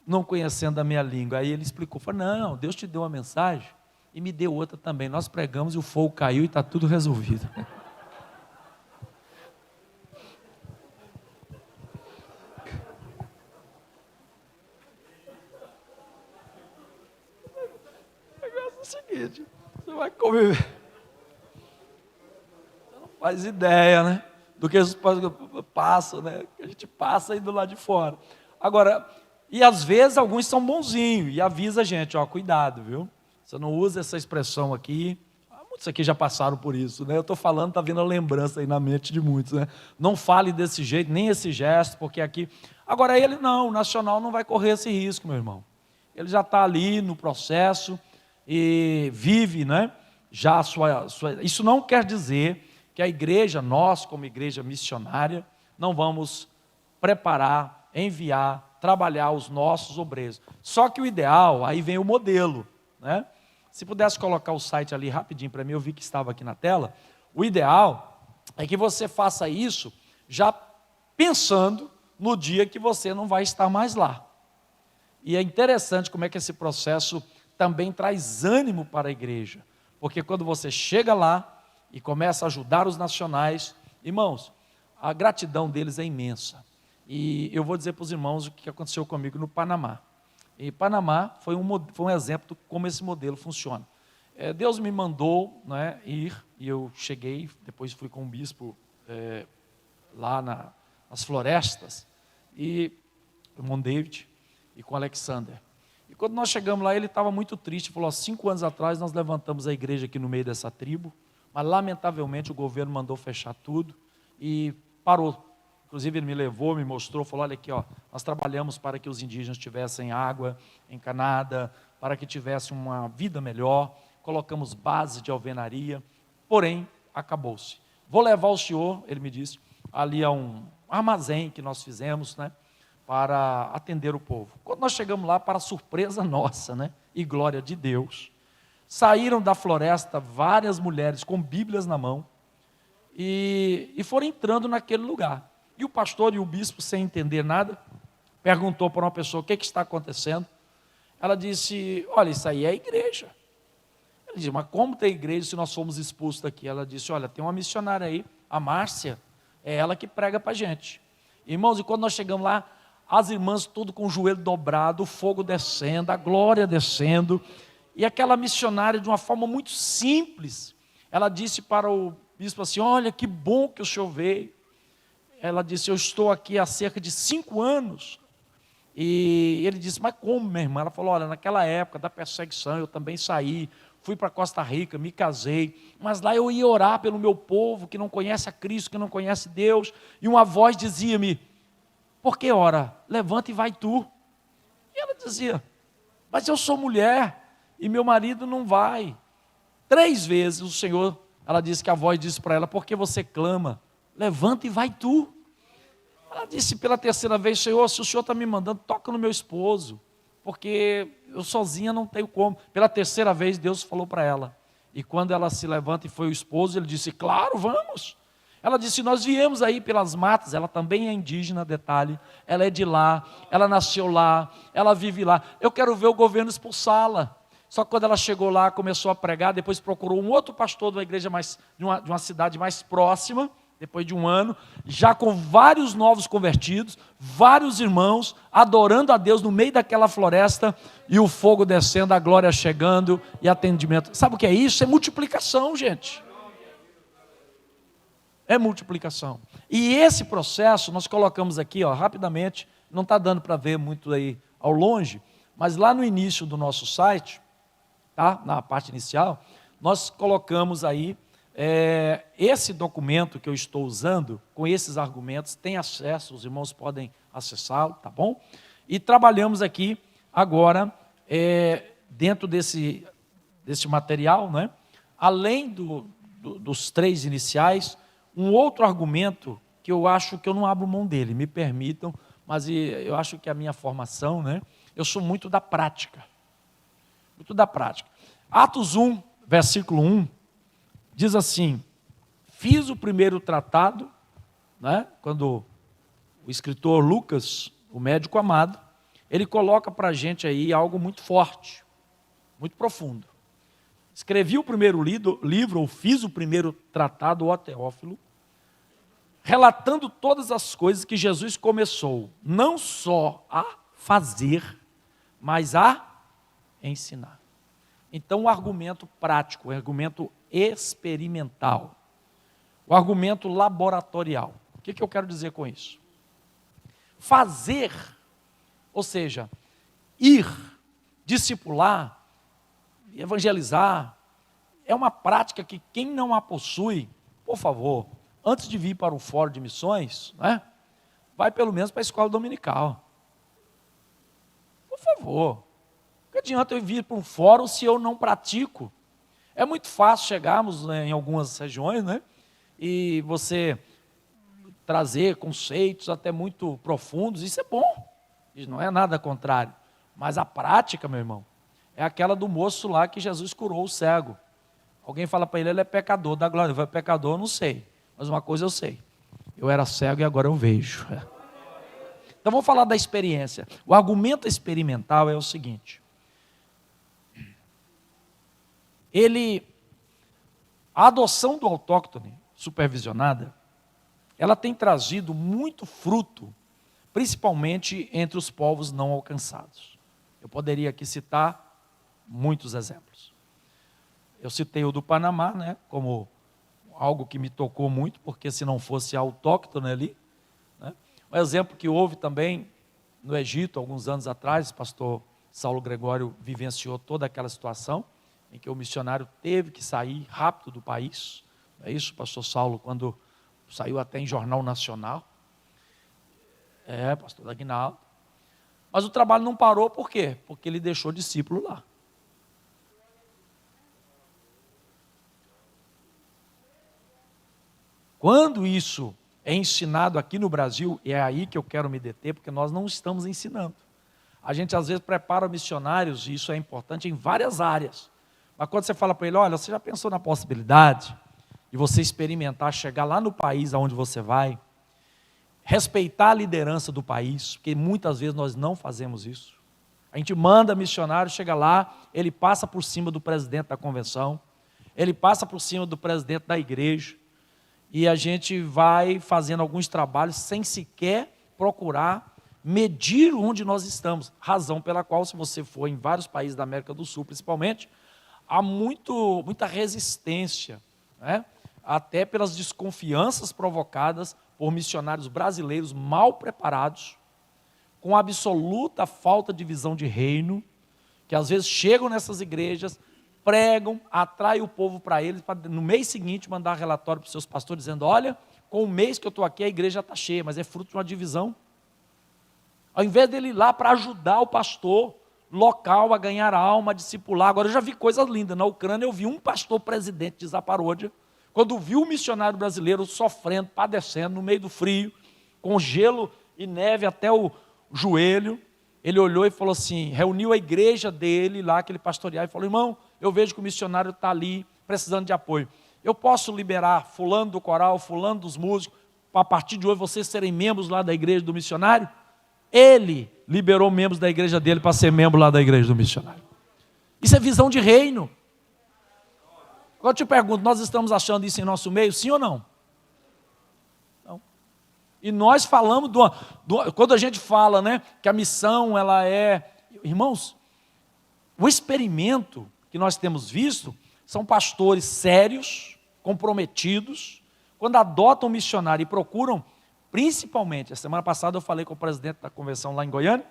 não conhecendo a minha língua? Aí ele explicou, falou, não, Deus te deu uma mensagem e me deu outra também, nós pregamos e o fogo caiu e está tudo resolvido. O seguinte, você vai conviver, você não faz ideia, né, do que passa, né, que a gente passa aí do lado de fora. Agora, e às vezes alguns são bonzinhos e avisa a gente, ó, cuidado, viu, você não usa essa expressão aqui, Muitos aqui já passaram por isso, né? Eu estou falando, está vindo a lembrança aí na mente de muitos, né? Não fale desse jeito, nem esse gesto, porque aqui... Agora ele não, o Nacional não vai correr esse risco, meu irmão. Ele já está ali no processo e vive, né? Já a sua... Isso não quer dizer que a igreja, nós como igreja missionária, não vamos preparar, enviar, trabalhar os nossos obreiros. Só que o ideal, aí vem o modelo, né? Se pudesse colocar o site ali rapidinho para mim, eu vi que estava aqui na tela. O ideal é que você faça isso já pensando no dia que você não vai estar mais lá. E é interessante como é que esse processo também traz ânimo para a igreja. Porque quando você chega lá e começa a ajudar os nacionais, irmãos, a gratidão deles é imensa. E eu vou dizer para os irmãos o que aconteceu comigo no Panamá. E Panamá foi um exemplo de como esse modelo funciona. Deus me mandou, né, ir, e eu cheguei, depois fui com o bispo lá nas florestas, e o irmão David, e com o Alexander. E quando nós chegamos lá, ele estava muito triste, falou, 5 anos atrás nós levantamos a igreja aqui no meio dessa tribo, mas lamentavelmente o governo mandou fechar tudo, e parou. Inclusive ele me levou, me mostrou, falou, olha aqui, ó, nós trabalhamos para que os indígenas tivessem água encanada, para que tivessem uma vida melhor, colocamos base de alvenaria, porém, acabou-se. Vou levar o senhor, ele me disse, ali a um armazém que nós fizemos, né, para atender o povo. Quando nós chegamos lá, para surpresa nossa, né, e glória de Deus, saíram da floresta várias mulheres com bíblias na mão, e foram entrando naquele lugar. E o pastor e o bispo, sem entender nada, perguntou para uma pessoa, o que está acontecendo? Ela disse, olha, isso aí é a igreja. Ele disse, mas como tem igreja se nós fomos expulsos daqui? Ela disse, olha, tem uma missionária aí, a Márcia, é ela que prega para a gente. Irmãos, e quando nós chegamos lá, as irmãs tudo com o joelho dobrado, o fogo descendo, a glória descendo, e aquela missionária de uma forma muito simples, ela disse para o bispo assim, olha, que bom que o senhor veio. Ela disse, eu estou aqui há cerca de 5 anos. E ele disse, mas como, minha irmã? Ela falou, olha, naquela época da perseguição, eu também saí, fui para Costa Rica, me casei, mas lá eu ia orar pelo meu povo, que não conhece a Cristo, que não conhece Deus, e uma voz dizia-me, por que ora? Levanta e vai tu. E ela dizia, mas eu sou mulher, e meu marido não vai. 3 vezes o Senhor, ela disse que a voz disse para ela, por que você clama? Levanta e vai tu. Ela disse pela 3ª vez, Senhor, se o Senhor está me mandando, toca no meu esposo, porque eu sozinha não tenho como. Pela 3ª vez, Deus falou para ela. E quando ela se levanta e foi o esposo, ele disse, claro, vamos. Ela disse, nós viemos aí pelas matas, ela também é indígena, detalhe, ela é de lá, ela nasceu lá, ela vive lá. Eu quero ver o governo expulsá-la. Só que quando ela chegou lá, começou a pregar, depois procurou um outro pastor de uma igreja de uma cidade mais próxima, depois de 1 ano, já com vários novos convertidos, vários irmãos, adorando a Deus no meio daquela floresta, e o fogo descendo, a glória chegando, e atendimento. Sabe o que é isso? É multiplicação, gente. É multiplicação. E esse processo, nós colocamos aqui, ó, rapidamente, não está dando para ver muito aí ao longe, mas lá no início do nosso site, tá? Na parte inicial, nós colocamos aí, esse documento que eu estou usando, com esses argumentos, tem acesso, os irmãos podem acessá-lo, tá bom? E trabalhamos aqui, agora, dentro desse material, né? Além dos 3 iniciais, um outro argumento que eu acho que eu não abro mão dele, me permitam, mas eu acho que a minha formação, né? Eu sou muito da prática. Muito da prática. Atos 1, versículo 1, diz assim, fiz o primeiro tratado, né, quando o escritor Lucas, o médico amado, ele coloca para a gente aí algo muito forte, muito profundo. Escrevi o primeiro livro, ou fiz o primeiro tratado, ó Teófilo, relatando todas as coisas que Jesus começou, não só a fazer, mas a ensinar. Então, o argumento prático, o argumento experimental, o argumento laboratorial. O que eu quero dizer com isso? Fazer, ou seja, ir, discipular, evangelizar, é uma prática que quem não a possui, por favor, antes de vir para o fórum de missões, né, vai pelo menos para a escola dominical. Por favor. Não adianta eu vir para um fórum se eu não pratico. É muito fácil chegarmos, né, em algumas regiões, né, e você trazer conceitos até muito profundos, isso é bom, isso não é nada contrário. Mas a prática, meu irmão, é aquela do moço lá que Jesus curou o cego. Alguém fala para ele, ele é pecador, dá glória. Ele fala, pecador, eu não sei, mas uma coisa eu sei, eu era cego e agora eu vejo. Então vamos falar da experiência. O argumento experimental é o seguinte, a adoção do autóctone supervisionada, ela tem trazido muito fruto, principalmente entre os povos não alcançados. Eu poderia aqui citar muitos exemplos. Eu citei o do Panamá, né, como algo que me tocou muito, porque se não fosse autóctone ali, né, um exemplo que houve também no Egito, alguns anos atrás, o pastor Saulo Gregório vivenciou toda aquela situação, em que o missionário teve que sair rápido do país. É isso, pastor Saulo, quando saiu até em jornal nacional. Pastor Aguinaldo. Mas o trabalho não parou, por quê? Porque ele deixou discípulo lá. Quando isso é ensinado aqui no Brasil, e é aí que eu quero me deter, porque nós não estamos ensinando. A gente às vezes prepara missionários, e isso é importante em várias áreas. Mas quando você fala para ele, olha, você já pensou na possibilidade de você experimentar, chegar lá no país aonde você vai, respeitar a liderança do país, porque muitas vezes nós não fazemos isso. A gente manda missionário, chega lá, ele passa por cima do presidente da convenção, ele passa por cima do presidente da igreja, e a gente vai fazendo alguns trabalhos sem sequer procurar medir onde nós estamos. Razão pela qual, se você for em vários países da América do Sul, principalmente, há muita resistência, né? Até pelas desconfianças provocadas por missionários brasileiros mal preparados, com absoluta falta de visão de reino, que às vezes chegam nessas igrejas, pregam, atraem o povo para eles, para no mês seguinte mandar relatório para os seus pastores, dizendo, olha, com o mês que eu estou aqui a igreja está cheia, mas é fruto de uma divisão. Ao invés dele ir lá para ajudar o pastor local a ganhar alma, a discipular. Agora eu já vi coisas lindas, na Ucrânia eu vi um pastor presidente de Zaparódia, quando viu o missionário brasileiro sofrendo, padecendo, no meio do frio, com gelo e neve até o joelho, ele olhou e falou assim, reuniu a igreja dele lá, que ele pastoreava, e falou, irmão, eu vejo que o missionário está ali, precisando de apoio. Eu posso liberar fulano do coral, fulano dos músicos, para a partir de hoje vocês serem membros lá da igreja do missionário? Ele liberou membros da igreja dele para ser membro lá da igreja do missionário. Isso é visão de reino. Agora eu te pergunto, nós estamos achando isso em nosso meio, sim ou não? Não. E nós falamos, quando a gente fala, né, que a missão, ela é... Irmãos, o experimento que nós temos visto, são pastores sérios, comprometidos, quando adotam um missionário e procuram, principalmente, a semana passada eu falei com o presidente da convenção lá em Goiânia,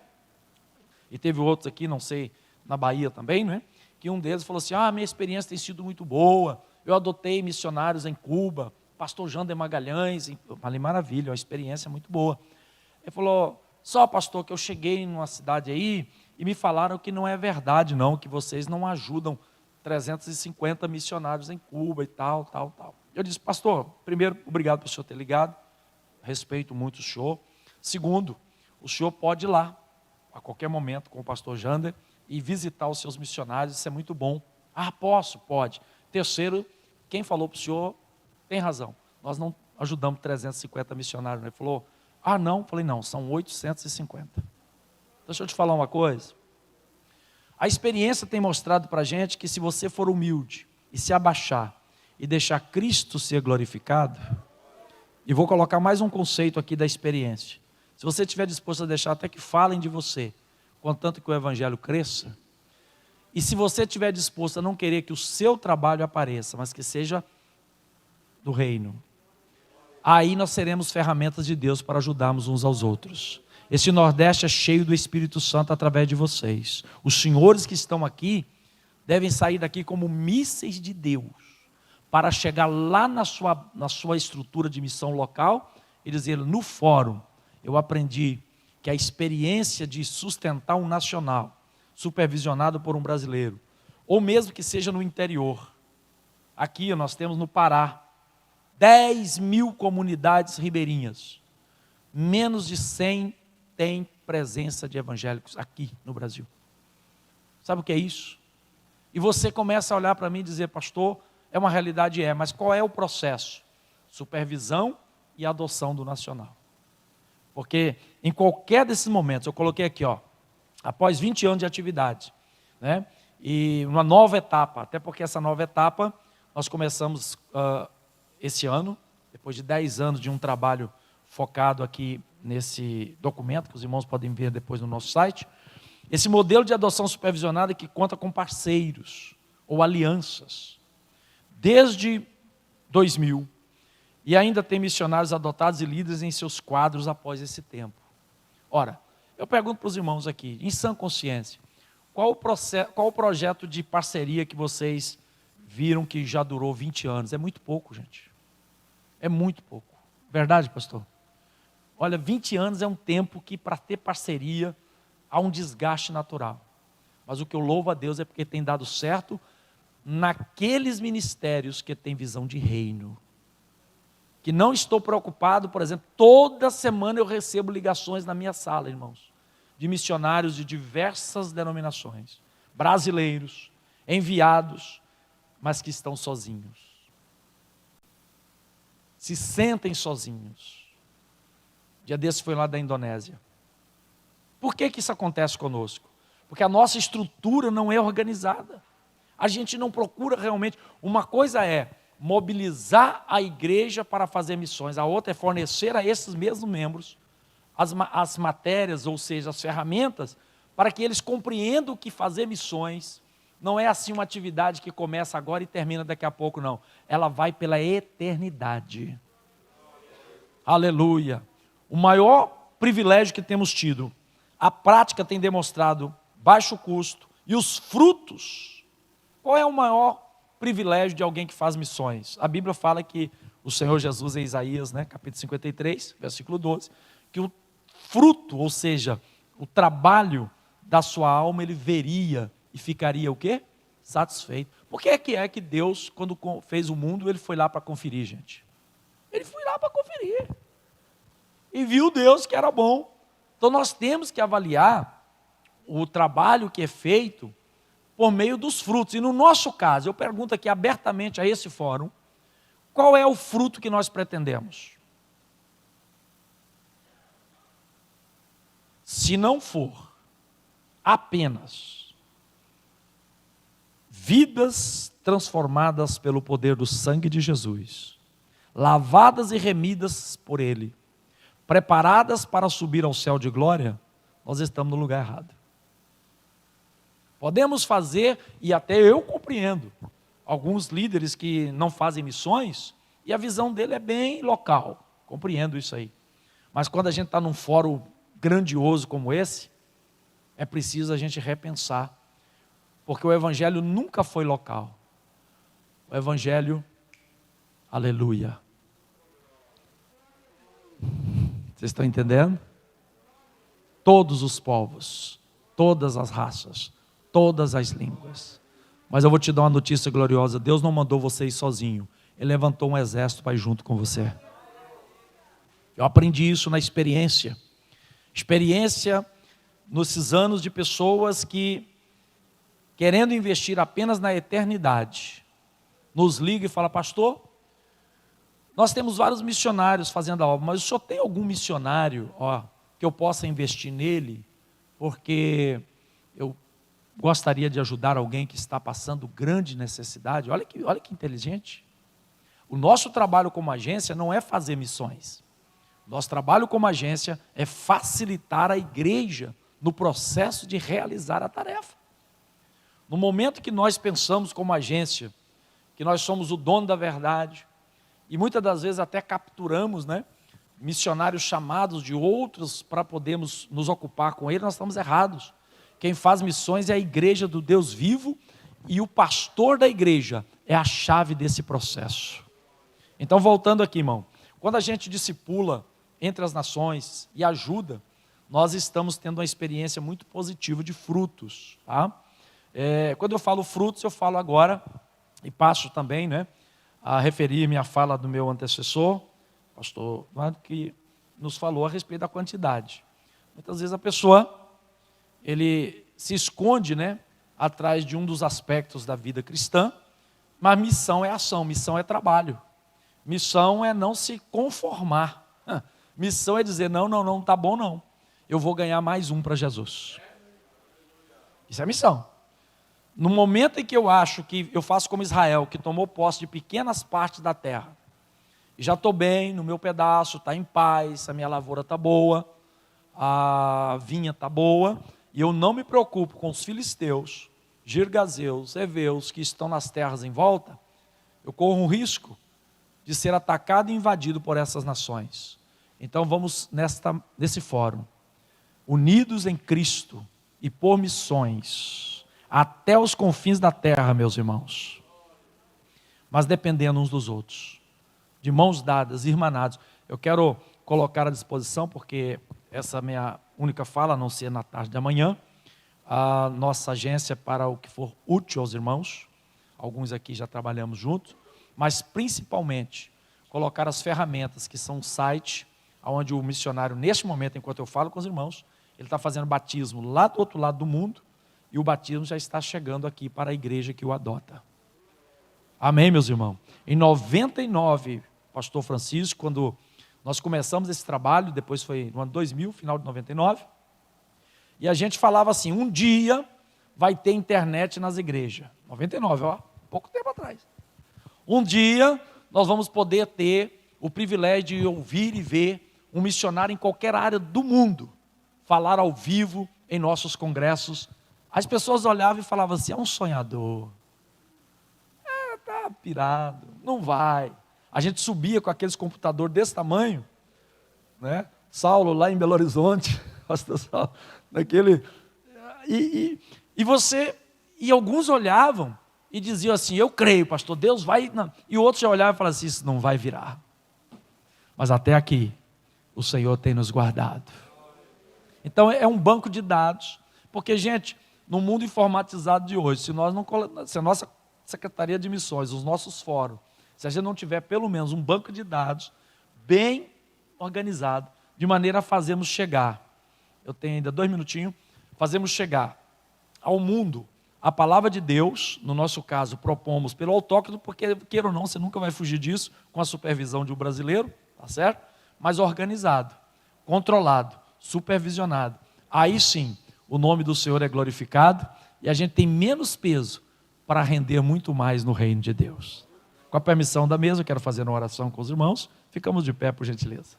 e teve outros aqui, não sei, na Bahia também, né? Que um deles falou assim, minha experiência tem sido muito boa, eu adotei missionários em Cuba, pastor Jander Magalhães, eu falei, maravilha, uma experiência muito boa. Ele falou, só pastor, que eu cheguei numa cidade aí, e me falaram que não é verdade não, que vocês não ajudam 350 missionários em Cuba e tal. Eu disse, pastor, primeiro, obrigado por o senhor ter ligado, respeito muito o senhor. Segundo, o senhor pode ir lá, a qualquer momento, com o pastor Jander, e visitar os seus missionários, isso é muito bom. Posso? Pode. Terceiro, quem falou para o senhor tem razão, nós não ajudamos 350 missionários. Ele falou, não, falei, não, são 850. Deixa eu te falar uma coisa, a experiência tem mostrado para a gente que se você for humilde e se abaixar e deixar Cristo ser glorificado, e vou colocar mais um conceito aqui da experiência, se você estiver disposto a deixar até que falem de você, contanto que o evangelho cresça, e se você estiver disposto a não querer que o seu trabalho apareça, mas que seja do reino, aí nós seremos ferramentas de Deus para ajudarmos uns aos outros. Esse Nordeste é cheio do Espírito Santo através de vocês. Os senhores que estão aqui devem sair daqui como mísseis de Deus, para chegar lá na sua estrutura de missão local e dizer: no fórum, eu aprendi que a experiência de sustentar um nacional, supervisionado por um brasileiro, ou mesmo que seja no interior, aqui nós temos no Pará, 10 mil comunidades ribeirinhas, menos de 100 tem presença de evangélicos aqui no Brasil. Sabe o que é isso? E você começa a olhar para mim e dizer: pastor, é uma realidade, mas qual é o processo? Supervisão e adoção do nacional. Porque em qualquer desses momentos, eu coloquei aqui, após 20 anos de atividade, né? E uma nova etapa, até porque essa nova etapa, nós começamos esse ano, depois de 10 anos de um trabalho focado aqui nesse documento, que os irmãos podem ver depois no nosso site, esse modelo de adoção supervisionada que conta com parceiros ou alianças, desde 2000, e ainda tem missionários adotados e líderes em seus quadros após esse tempo. Ora, eu pergunto para os irmãos aqui, em sã consciência, qual o projeto de parceria que vocês viram que já durou 20 anos? É muito pouco, gente. É muito pouco. Verdade, pastor? Olha, 20 anos é um tempo que, para ter parceria, há um desgaste natural. Mas o que eu louvo a Deus é porque tem dado certo naqueles ministérios que têm visão de reino. Que não estou preocupado, por exemplo, toda semana eu recebo ligações na minha sala, irmãos, de missionários de diversas denominações, brasileiros, enviados, mas que estão sozinhos. Se sentem sozinhos. Dia desse foi lá da Indonésia. Por que isso acontece conosco? Porque a nossa estrutura não é organizada. A gente não procura realmente. Uma coisa é mobilizar a igreja para fazer missões. A outra é fornecer a esses mesmos membros as matérias, ou seja, as ferramentas, para que eles compreendam que fazer missões não é assim uma atividade que começa agora e termina daqui a pouco, não. Ela vai pela eternidade. Aleluia. O maior privilégio que temos tido, a prática tem demonstrado baixo custo e os frutos. Qual é o maior privilégio de alguém que faz missões? A Bíblia fala que o Senhor Jesus, em Isaías, capítulo 53, versículo 12, que o fruto, ou seja, o trabalho da sua alma, ele veria e ficaria o quê? Satisfeito. Por que é que Deus, quando fez o mundo, ele foi lá para conferir, gente? Ele foi lá para conferir. E viu Deus que era bom. Então nós temos que avaliar o trabalho que é feito por meio dos frutos. E no nosso caso, eu pergunto aqui abertamente a esse fórum, qual é o fruto que nós pretendemos? Se não for apenas vidas transformadas pelo poder do sangue de Jesus, lavadas e remidas por Ele, preparadas para subir ao céu de glória, nós estamos no lugar errado. Podemos fazer, e até eu compreendo, alguns líderes que não fazem missões, e a visão dele é bem local, compreendo isso aí. Mas quando a gente está num fórum grandioso como esse, é preciso a gente repensar, porque o evangelho nunca foi local. O evangelho, aleluia. Vocês estão entendendo? Todos os povos, todas as raças, todas as línguas. Mas eu vou te dar uma notícia gloriosa: Deus não mandou você ir sozinho, Ele levantou um exército para ir junto com você. Eu aprendi isso na experiência nesses anos de pessoas que, querendo investir apenas na eternidade, nos liga e fala: pastor, nós temos vários missionários fazendo a obra, mas o senhor tem algum missionário que eu possa investir nele, porque eu gostaria de ajudar alguém que está passando grande necessidade? Olha que inteligente. O nosso trabalho como agência não é fazer missões. Nosso trabalho como agência é facilitar a igreja no processo de realizar a tarefa. No momento que nós pensamos como agência, que nós somos o dono da verdade, e muitas das vezes até capturamos, missionários chamados de outros para podermos nos ocupar com ele, nós estamos errados. Quem faz missões é a igreja do Deus vivo, E o pastor da igreja é a chave desse processo. Então, voltando aqui, irmão, quando a gente discipula entre as nações e ajuda, nós estamos tendo uma experiência muito positiva de frutos, tá? Quando eu falo frutos, eu falo agora, e passo também, né, a referir-me à fala do meu antecessor, pastor Eduardo, que nos falou a respeito da quantidade. Muitas vezes a pessoa, ele se esconde, né, atrás de um dos aspectos da vida cristã, mas missão é ação, missão é trabalho. Missão é não se conformar. Missão é dizer, não está bom não. Eu vou ganhar mais um para Jesus. Isso é missão. No momento em que eu acho que eu faço como Israel, que tomou posse de pequenas partes da terra, e já estou bem no meu pedaço, está em paz, a minha lavoura está boa, a vinha está boa, e eu não me preocupo com os filisteus, girgazeus, heveus, que estão nas terras em volta, eu corro um risco de ser atacado e invadido por essas nações. Então vamos nesse fórum, unidos em Cristo e por missões, até os confins da terra, meus irmãos, mas dependendo uns dos outros, de mãos dadas, irmanados. Eu quero colocar à disposição, porque essa minha única fala, a não ser na tarde de amanhã, a nossa agência para o que for útil aos irmãos, alguns aqui já trabalhamos juntos, mas principalmente colocar as ferramentas que são um site, onde o missionário, neste momento, enquanto eu falo com os irmãos, ele está fazendo batismo lá do outro lado do mundo, e o batismo já está chegando aqui para a igreja que o adota. Amém, meus irmãos? Em 99, pastor Francisco, quando nós começamos esse trabalho, depois foi no ano 2000, final de 99, e a gente falava assim, um dia vai ter internet nas igrejas. 99, ó, pouco tempo atrás. Um dia nós vamos poder ter o privilégio de ouvir e ver um missionário em qualquer área do mundo falar ao vivo em nossos congressos. As pessoas olhavam e falavam assim, é um sonhador, está pirado, não vai. A gente subia com aqueles computadores desse tamanho, né? Saulo lá em Belo Horizonte, pastor Saulo, daquele, e alguns olhavam e diziam assim, eu creio, pastor, Deus vai, não. E outros já olhavam e falavam assim, isso não vai virar. Mas até aqui, o Senhor tem nos guardado. Então é um banco de dados, porque, gente, no mundo informatizado de hoje, se a nossa Secretaria de Missões, os nossos fóruns, se a gente não tiver pelo menos um banco de dados bem organizado, de maneira a fazermos chegar, eu tenho ainda 2 minutinhos, fazemos chegar ao mundo a palavra de Deus, no nosso caso propomos pelo autóctone, porque queira ou não, você nunca vai fugir disso, com a supervisão de um brasileiro, tá certo? Mas organizado, controlado, supervisionado. Aí sim, o nome do Senhor é glorificado e a gente tem menos peso para render muito mais no reino de Deus. Com a permissão da mesa, eu quero fazer uma oração com os irmãos. Ficamos de pé, por gentileza.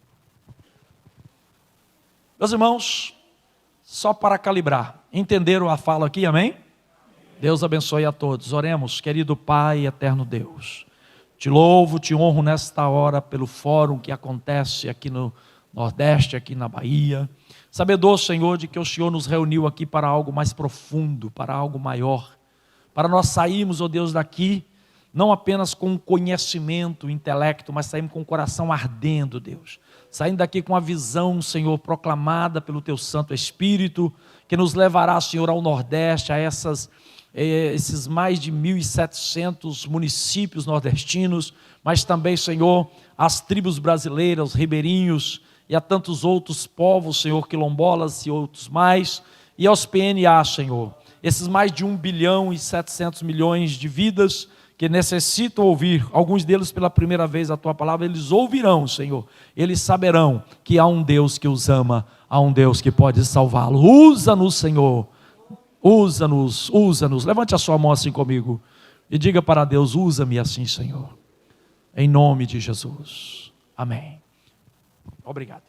Meus irmãos, só para calibrar, entenderam a fala aqui, amém? Deus abençoe a todos. Oremos, querido Pai, eterno Deus. Te louvo, te honro nesta hora pelo fórum que acontece aqui no Nordeste, aqui na Bahia. Sabedor, Senhor, de que o Senhor nos reuniu aqui para algo mais profundo, para algo maior. Para nós sairmos, ó Deus, daqui, não apenas com conhecimento, intelecto, mas saímos com o coração ardendo, Deus. Saindo daqui com a visão, Senhor, proclamada pelo Teu Santo Espírito, que nos levará, Senhor, ao Nordeste, a esses mais de 1.700 municípios nordestinos, mas também, Senhor, as tribos brasileiras, os ribeirinhos e a tantos outros povos, Senhor, quilombolas e outros mais, e aos PNA, Senhor, esses mais de 1.700.000.000 de vidas que necessitam ouvir, alguns deles pela primeira vez a Tua palavra, eles ouvirão, Senhor, eles saberão que há um Deus que os ama, há um Deus que pode salvá-lo. Usa-nos, Senhor, usa-nos, usa-nos. Levante a sua mão assim comigo e diga para Deus, usa-me assim, Senhor, em nome de Jesus, amém. Obrigado.